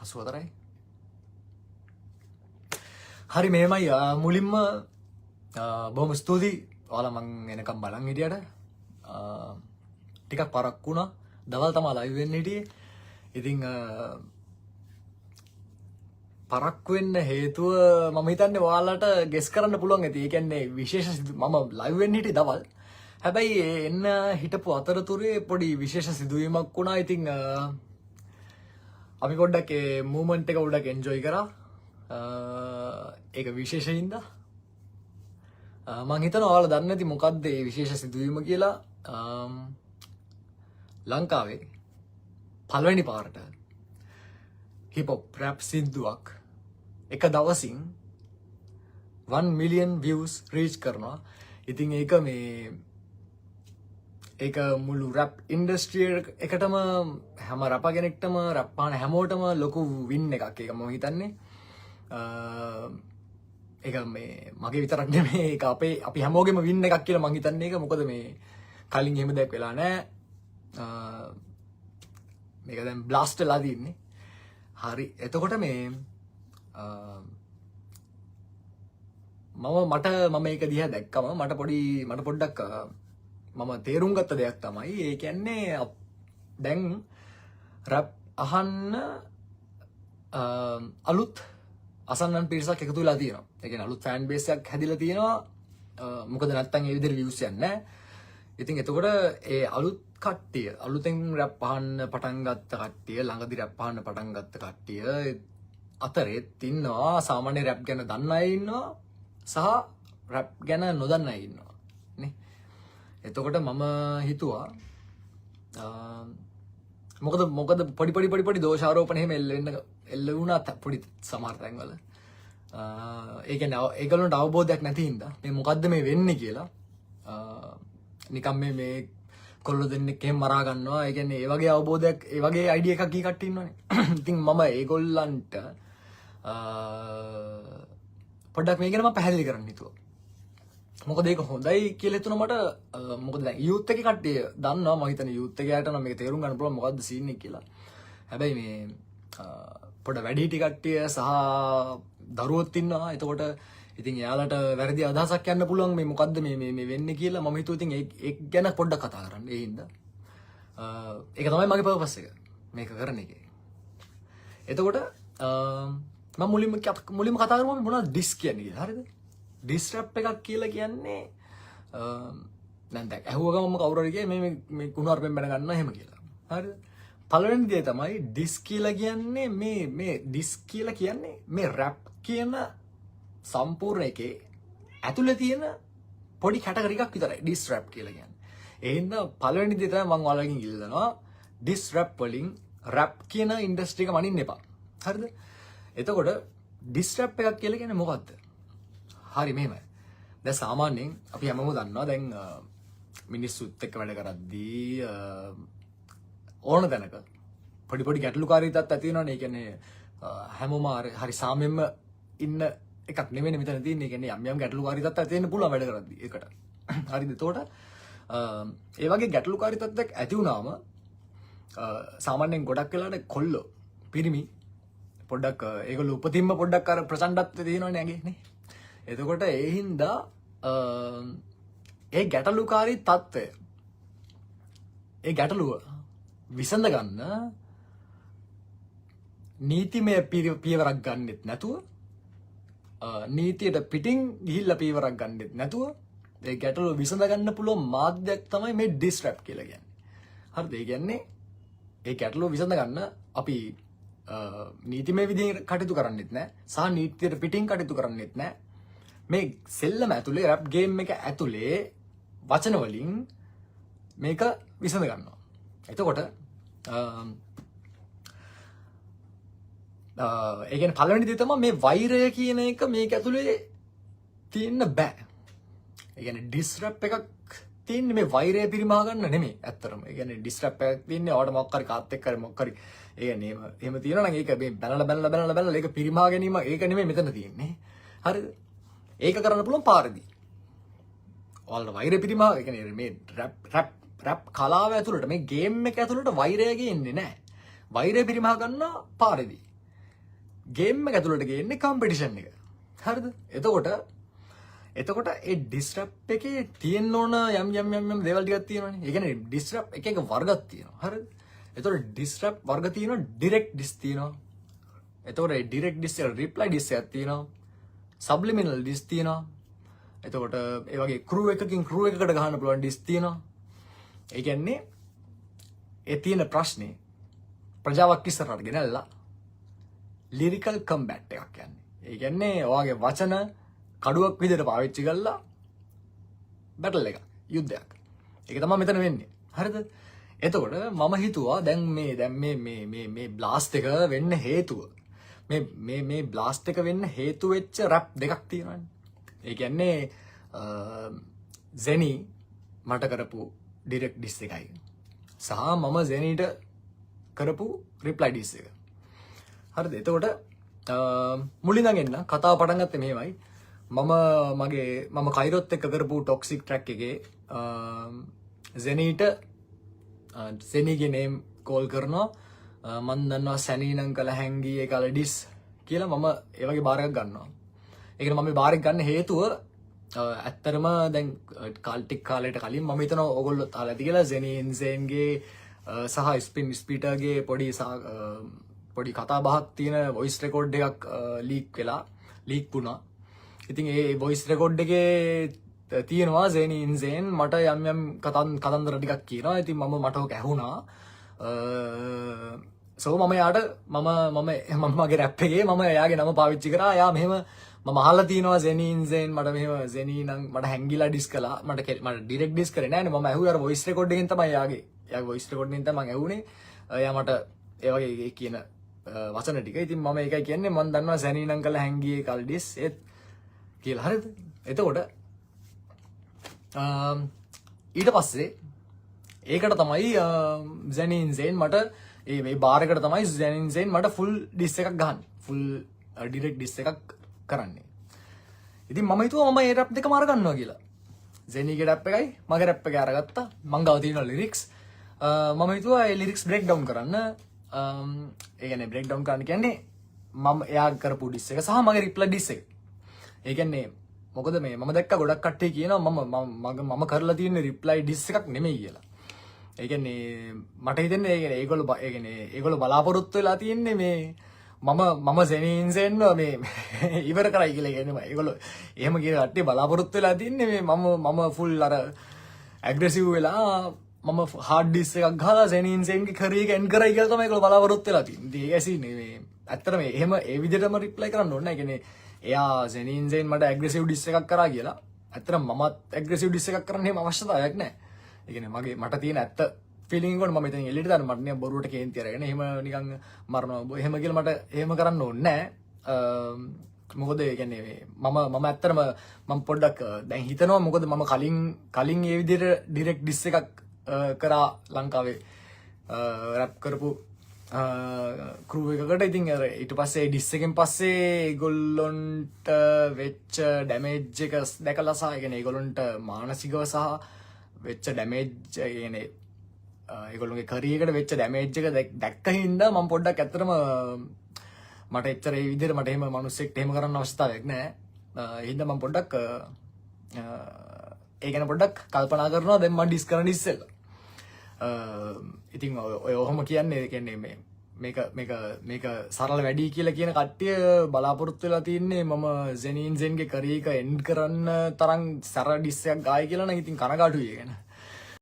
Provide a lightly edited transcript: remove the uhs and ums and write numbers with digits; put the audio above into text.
84යි. හරි මේමයි මුලින්ම බොහොම ස්තුතියි ඔයාලා මං එනකම් බලන් හිටියට. ටිකක් පරක්කු වුණා. දවල් තමයි ලයිව් වෙන්න හිටියේ. ඉතින් පරක්කු වෙන්න හේතුව මම හිතන්නේ ඔයාලට ගෙස් කරන්න පුළුවන් ඇති. ඒ කියන්නේ විශේෂ මම ලයිව් වෙන්න හිටියේ දවල්. හැබැයි එන්න හිටපු අතරතුරේ පොඩි විශේෂ සිදුවීමක් වුණා. ඉතින් අපි පොඩ්ඩක් ඒ මූවමන්ට් එක පොඩ්ඩක් එන්ජොයි කරා. ඒක විශේෂයින්ද මං හිතනවා ඔයාලා දන්නේ නැති මොකද්ද මේ විශේෂ සිදුවීම කියලා. ලංකාවේ පළවෙනි පාරට හිප් හොප් රැප් සින්දුවක් එක දවසින් 1 million views reach කරනවා. ඉතින් ඒක මුළු රැප් ඉන්ඩස්ට්‍රි එකටම හැම රැප කෙනෙක්ටම රැප් පාන හැමෝටම ලොකු වින් එකක්. ඒක මම හිතන්නේ ඒක මේ මගේ විතරක් නෙමෙයි ඒක අපි හැමෝගෙම වින් එකක් කියලා මං හිතන්නේ. ඒක මොකද මේ කලින් එහෙම දෙයක් වෙලා නැහැ. මේක දැන් බ්ලාස්ට් වෙලා තින්නේ. හරි එතකොට මේ මම ඒක දිහා දැක්කම මට පොඩ්ඩක් මම තේරුම් ගත්ත දෙයක් තමයි ඒ කියන්නේ දැන් රැප් අහන්න අලුත් අසන්නන් පිරිසක් එකතු වෙලා තියෙනවා. ඒ කියන්නේ අලුත් ෆෑන් බේස් එකක් හැදිලා තියෙනවා. මොකද නැත්තම් ඒ විදිහට views යන්නේ නැහැ. ඉතින් එතකොට ඒ අලුත් කට්ටිය අලුතෙන් රැප් අහන්න පටන් ගත්ත කට්ටිය ළඟදි රැප් අහන්න පටන් ගත්ත කට්ටිය අතරෙත් ඉන්නවා සාමාන්‍ය රැප් ගැන දන්න අය ඉන්නවා සහ රැප් ගැන නොදන්න අය ඉන්නවා නේ. එතකොට මම හිතුවා මොකද පොඩි දෝෂාරෝපණ එහෙම එල්ල වුණා පොඩි සමහර තැන්වල. ඒ කියන්නේ ඒගොල්ලන්ට අවබෝධයක් නැති හින්දා මේ මොකද්ද මේ වෙන්නේ කියලා නිකම් මේ කොල්ල දෙන්නෙක් එහෙම මරා ගන්නවා. ඒ කියන්නේ ඒ වගේ අවබෝධයක් ඒ වගේ අයිඩියා එකක් ගිය කට්ටිය ඉන්නවනේ. ඉතින් මම ඒගොල්ලන්ට පොඩ්ඩක් මේ ගැන මම පැහැදිලි කරන්න හිතුවා. මොකද ඒක හොඳයි කියලා හිතුණා මට. මොකද දැන් යූත් එකේ කට්ටිය දන්නවා මම හිතන්නේ යූත් එකේට නම් මේක තේරුම් ගන්න පුළුවන් මොකද්ද සීන් එක කියලා. හැබැයි මේ පොඩ වැඩිහිටි කට්ටිය සහ දරුවොත් ඉන්නවා. එතකොට ඉතින් එයාලට වැරදි අදහසක් යන්න පුළුවන් මේ මොකද්ද මේ වෙන්නේ කියලා. මම හිතුවා ඉතින් ඒක ගැන පොඩ්ඩක් කතා කරන්න. ඒ හින්දා ඒක තමයි මගේ පර්පස් එක මේක කරන එකේ. එතකොට මම මුලින්ම කතා කරමු මොනවද ඩිස් කියන්නේ කියලා. හරිද? ඩිස් රැප් එකක් කියලා කියන්නේ දැන් ඇහුව ගමම කවුරු හරි කියේ මේ කුණුහරුපෙන් බැන ගන්නවා එහෙම කියලා. හරිද? පළවෙනි දේ තමයි ඩිස් කියලා කියන්නේ මේ ඩිස් කියලා කියන්නේ මේ රැප් කියන සම්පූර්ණ එකේ ඇතුලේ තියෙන පොඩි කැටගරි එකක් විතරයි ඩිස් රැප් කියලා කියන්නේ. ඒ හින්දා පළවෙනි දේ තමයි මම ඔයාලගෙන් ඉල්ලනවා ඩිස් රැප් වලින් රැප් කියන ඉන්ඩස්ට්‍රි එක මනින්න එපා. හරිද? එතකොට ඩිස් රැප් එකක් කියලා කියන්නේ මොකද්ද? හරි මෙහෙමයි. දැන් සාමාන්‍යයෙන් අපි හැමෝම දන්නවා දැන් මිනිස්සුත් එක්ක වැඩ කරද්දී ඕන දැනක පොඩි ගැටලුකාරී තත් ඇති වෙනවනේ. ඒ කියන්නේ හැමෝම හරි සාමෙන්ම ඉන්න එකක් නෙමෙයි මෙතන තියෙන්නේ. ඒ කියන්නේ යම් ගැටලුකාරී තත් ඇති වෙන්න පුළුවන් වැඩ කරද්දී ඒකට. හරිද? එතකොට ඒ වගේ ගැටලුකාරී තත්ත්වයක් ඇති වුණාම සාමාන්‍යයෙන් ගොඩක් වෙලාවට කොල්ලෝ පිරිමි පොඩ්ඩක් ඒගොල්ලෝ උපතින්ම පොඩ්ඩක් අර ප්‍රචණ්ඩත්වය තියෙනවනේ ඇගේ නේ. එතකොට ඒ හින්දා ඒ ගැටලුකාරී තත්ත්වය ඒ ගැටලුව විසඳ ගන්න නීතිමය පියවරක් ගන්නෙත් නැතුව නීතියට පිටින් ගිහිල්ලා පියවරක් ගන්නෙත් නැතුව ඒ ගැටලුව විසඳ ගන්න පුළුවන් මාධ්‍යයක් තමයි මේ ඩිස් රැප් කියලා කියන්නේ. හරිද? ඒ කියන්නේ ඒ ගැටලුව විසඳ ගන්න අපි නීතිමය විදිහට කටයුතු කරන්නෙත් නැහැ සහ නීතියට පිටින් කටයුතු කරන්නෙත් නැහැ. මේ සෙල්ලම ඇතුලේ රැප් ගේම් එක ඇතුලේ වචන වලින් මේක විසඳ ගන්නවා. එතකොට ඒ කියන්නේ පළවෙනි දේ තමයි මේ වෛරය කියන එක මේක ඇතුලේ තියෙන්න බෑ. ඒ කියන්නේ ඩිස් රැප් එකක් තියෙන්නේ මේ වෛරය පිරිමහ ගන්න නෙමෙයි ඇත්තටම. ඒ කියන්නේ ඩිස් රැප් එකක් තියෙන්නේ ඔයාලට මොකක් හරි කාත් එක්ක හරි මොකක් හරි ඒ කියන්නේ එහෙම තියෙනවා නම් ඒක මේ බැනලා ඒක පිරිමහ ගැනීම ඒක නෙමෙයි මෙතන තියෙන්නේ. හරිද? ඒක කරන්න පුළුවන් පාරදී. ඔයාලට වෛරය පිරිමහ ඒ කියන්නේ මේ රැප් කලාව ඇතුළට මේ ගේම් එක ඇතුළට වෛරය ගේන්නේ නැහැ. වෛරය පිරිමහ ගන්න පාරදී. ගේම් එක ඇතුළට ගේන්නේ කම්පිටිෂන් එක. හරිද? එතකොට ඒ ඩිස්රප් එකේ තියෙන්න ඕන යම් දේවල් ටිකක් තියෙනවානේ. ඒ කියන්නේ ඩිස්රප් එක වර්ගයක් තියෙනවා. හරිද? එතකොට ඩිස්රප් වර්ග තියෙනවා, ඩිරෙක්ට් ඩිස් තියෙනවා. එතකොට ඒ ඩිරෙක්ට් ඩිස් එක රිප්ලයි ඩිස් එකක් තියෙනවා. සබ්ලිමිනල් ඩිස් තියෙනවා. එතකොට ඒ වගේ ක්‍රූ එකකින් ක්‍රූ එකකට ගහන්න පුළුවන් ඩිස් තියෙනවා. ඒ කියන්නේ ඒ තියෙන ප්‍රශ්නේ ප්‍රජාවක් ඉස්සරහට ගෙනල්ලා ලිරිකල් කම්බැට් එකක් කියන්නේ. ඒ කියන්නේ ඔයාගේ වචන කඩුවක් විදිහට පාවිච්චි කරලා බැටල් එකක්, යුද්ධයක්. ඒක තමයි මෙතන වෙන්නේ. හරිද? එතකොට මම හිතුවා දැන් මේ බ්ලාස්ට් එක වෙන්න හේතුව මේ බ්ලාස්ට් එක වෙන්න හේතු වෙච්ච රැප් දෙකක් තියෙනවානේ. ඒ කියන්නේ Zeni මට කරපු ඩිරෙක්ට් ඩිස් එකයි සහ මම Zeniට කරපු රිප්ලයි ඩිස් එක. හරිද? එතකොට මුලින්ම එන්න කතාව පටන් ගත්තේ මෙහෙමයි. මම කයිරොත් එක්ක කරපු ටොක්සික් ට්‍රැක් එකේ Zeniට Zeniගේ නේම් කෝල් කරනවා. මන් දන්නවා සැනී නම් කළ හැංගී ඒ කාලේ ඩිස් කියලා මම ඒ වගේ බාරයක් ගන්නවා. ඒකට මම මේ බාරයක් ගන්න හේතුව ඇත්තටම දැන් ටික කාලයකට කලින් මම හිතනවා ඕගොල්ලෝ අහලා ඇති කියලා Zeni ඉන්සේන්ගේ සහ ස්පින් ස්පීටර්ගේ පොඩි කතා බහක් තියෙන වොයිස් රෙකෝඩ් එකක් ලීක් වුණා. ඉතින් ඒ වොයිස් රෙකෝඩ් එකේ තියෙනවා Zeni ඉන්සේන් මට යම් කතන්දර ටිකක් කියනවා. ඉතින් මට ඔක ඇහුණා. සෝ මම යාට මම මගේ රැප් එකේ මම එයාගේ නම පාවිච්චි කරා. එයා මෙහෙම මම අහලා තියෙනවා Zeni ඉන්සේන් මට මෙහෙම Zeni නම් මට හැංගිලා ඩිස් කළා. මට ඩිරෙක්ට් ඩිස් කරේ නෑනේ. මම ඇහුවේ අර වොයිස් රෙකෝඩ් එකෙන් තමයි එයාගේ වොයිස් රෙකෝඩ් එකෙන් තමයි මම ඇහුනේ. එයා මට ඒ වගේ කියන වචන ටික. ඉතින් මම ඒකයි කියන්නේ මම දන්නවා Zeni නම් කළා හැංගියේ කල් ඩිස් ඒත් කියලා. හරිද? එතකොට ඊට පස්සේ ඒකට තමයි Zeni ඉන්සේන් මට මේ බාර් එකට තමයි Zeni ඉන්සේන් මට ෆුල් ඩිස් එකක් ගහන්න. ෆුල් ඩිරෙක්ට් ඩිස් එකක් කරන්නේ. ඉතින් මම හිතුවා මම මේ රැප් දෙකම අර ගන්නවා කියලා. Zeniගේ රැප් එකයි මගේ රැප් එකයි අරගත්තා. මං ගාව තියෙන ලිරික්ස් මම හිතුවා ඒ ලිරික්ස් බ්‍රේක් ඩවුන් කරන්න. ඒ කියන්නේ බ්‍රේක් ඩවුන් කරන්න කියන්නේ මම එයා කරපු ඩිස් එක සහ මගේ රිප්ලයි ඩිස් එක. ඒ කියන්නේ මොකද මම දැක්ක ගොඩක් කට්ටිය කියනවා මම කරලා තියෙන රිප්ලයි ඩිස් එකක් නෙමෙයි කියලා. ඒ කියන්නේ මට හිතෙන්නේ ඒගොල්ලෝ බලාපොරොත්තු වෙලා තියෙන්නේ මේ මම Zeni ඉන්සේන් මේ ඉවර කරයි කියලා. කියන්නේ ඒගොල්ලෝ එහෙම කියන කට්ටිය බලාපොරොත්තු වෙලා තින්නේ මේ මම ෆුල් අර ඇග්‍රෙසිව් වෙලා මම හાર્ඩ් ඩිස් එකක් ගහලා Zeni ඉන්සේන්ගේ කරියර් එක එන්ඩ් කරයි කියලා තමයි ඒගොල්ලෝ බලාපොරොත්තු වෙලා තින්නේ. ඒක ඇසින්නේ මේ ඇත්තටම එහෙම ඒ විදිහටම රිප්ලයි කරන්න ඕනේ නැහැ. කියන්නේ එයා Zeni ඉන්සේන් මට ඇග්‍රෙසිව් ඩිස් එකක් කරා කියලා. ඇත්තටම මමත් ඇග්‍රෙසිව් ඩිස් එකක් කරන්න එහෙම අවශ්‍යතාවයක් නැහැ. ඒ කියන්නේ මට තියෙන ඇත්ත ෆීලිං එක මම මෙතන එළියට දාන්න මට නිකන් බොරුවට කේන්ති අරගෙන එහෙම නිකන් මරනවා එහෙම කියලා මට එහෙම කරන්න ඕනේ නැහැ. මොකද ඒ කියන්නේ මම ඇත්තටම මම පොඩ්ඩක් දැන් හිතනවා මොකද මම කලින් ඒ විදිහට ඩිරෙක්ට් ඩිස් එකක් කරා ලංකාවේ රැප් කරපු ක්‍රූ එකකට. ඉතින් ඊට පස්සේ ඩිස් එකෙන් පස්සේ ඒගොල්ලොන්ට වෙච්ච ඩැමේජ් එක දැකලා සහ ඒ කියන්නේ ඒගොල්ලොන්ට මානසිකව සහ වෙච්ච ඩැමේජ් කියන්නේ ඒගොල්ලෝගේ කරියර් එකට වෙච්ච ඩැමේජ් එක දැක්ක හින්දා මම පොඩ්ඩක් ඇත්තටම මට එච්චර ඒ විදිහට මට එහෙම මිනිස්සෙක්ට එහෙම කරන්න අවශ්‍යතාවයක් නැහැ. ඒ හින්දා මම පොඩ්ඩක් ඒ ගැන පොඩ්ඩක් කල්පනා කරනවා දැන් මම ඩිස් කරන්න ඉස්සෙල්ලා. ඉතින් ඔය ඔහොම කියන්නේ මේක සරල වැඩි කියලා කියන කට්ටිය බලාපොරොත්තු වෙලා තින්නේ මම Zeni ඉන්සේන්ගේ කරියර් එක එන්ඩ් කරන්න තරම් සරල ඩිස් එකක් ගායි කියලා නම් ඉතින් කනගාටුයි ඒ ගැන.